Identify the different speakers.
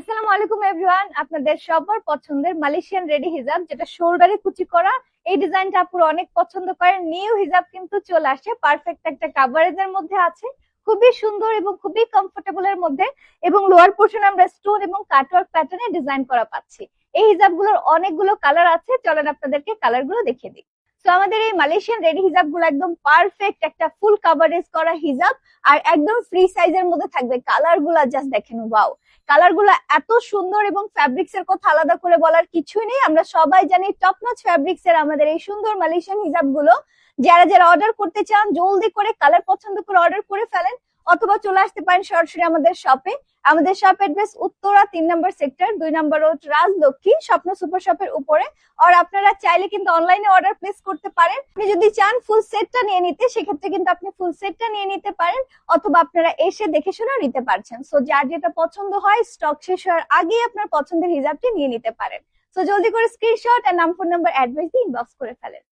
Speaker 1: আসসালামু আলাইকুম এভরিওয়ান, আপনাদের সবার পছন্দের মালয়েশিয়ান রেডি হিজাব যেটা শোল্ডারে কুচি করা। এই ডিজাইনটা আপুরা অনেক পছন্দ করেন। নিউ হিজাব কিন্তু চলে আসে, পারফেক্ট একটা কাভারেজের মধ্যে আছে, খুবই সুন্দর এবং খুবই কমফোর্টেবল এর মধ্যে। এবং লোয়ার পোর্শন আমরা স্টোন এবং কাটওয়ার্ক প্যাটার্নে ডিজাইন করা পাচ্ছি। এই হিজাবগুলোর অনেকগুলো কালার আছে, চলেন আপনাদেরকে কালারগুলো দেখিয়ে দিই। তো আমাদের এই মালয়েশিয়ান রেডি হিজাব গুলো একদম পারফেক্ট একটা ফুল কাভারেজ করা হিজাব, আর একদম ফ্রি সাইজের মধ্যে থাকবে। কালার গুলা জাস্ট দেখেন, ওয়াও! কালার গুলো এত সুন্দর এবং ফ্যাব্রিক্স এর কথা আলাদা করে বলার কিছুই নেই। আমরা সবাই জানি টপ নচ ফ্যাব্রিক্স এর আমাদের এই সুন্দর মালয়েশিয়ান হিজাব গুলো। যারা যারা অর্ডার করতে চান জলদি করে কালার পছন্দ করে অর্ডার করে ফেলেন, অথবা চলে আসতে পারেন সরাসরি আমাদের শপে। আমাদের শপ অ্যাড্রেস উত্তরা 3 নম্বর সেক্টর, 2 নম্বর রোড, রাজলক্ষ্মী স্বপ্ন সুপার শপের উপরে। আর আপনারা চাইলে কিন্তু অনলাইনে অর্ডার প্লেস করতে পারেন। আপনি যদি চান ফুল সেটটা নিয়ে নিতে, সেক্ষেত্রে কিন্তু আপনি ফুল সেটটা নিয়ে নিতে পারেন, অথবা আপনারা এসে দেখে শুনে নিতে পারছেন। সো যার যেটা পছন্দ হয় স্টক শেষ হওয়ার আগেই আপনার পছন্দের হিজাবটি নিয়ে নিতে পারেন। সো জলদি করে স্ক্রিনশট আর নাম, ফোন নাম্বার, অ্যাড্রেস দিয়ে ইনবক্স করে ফেলেন।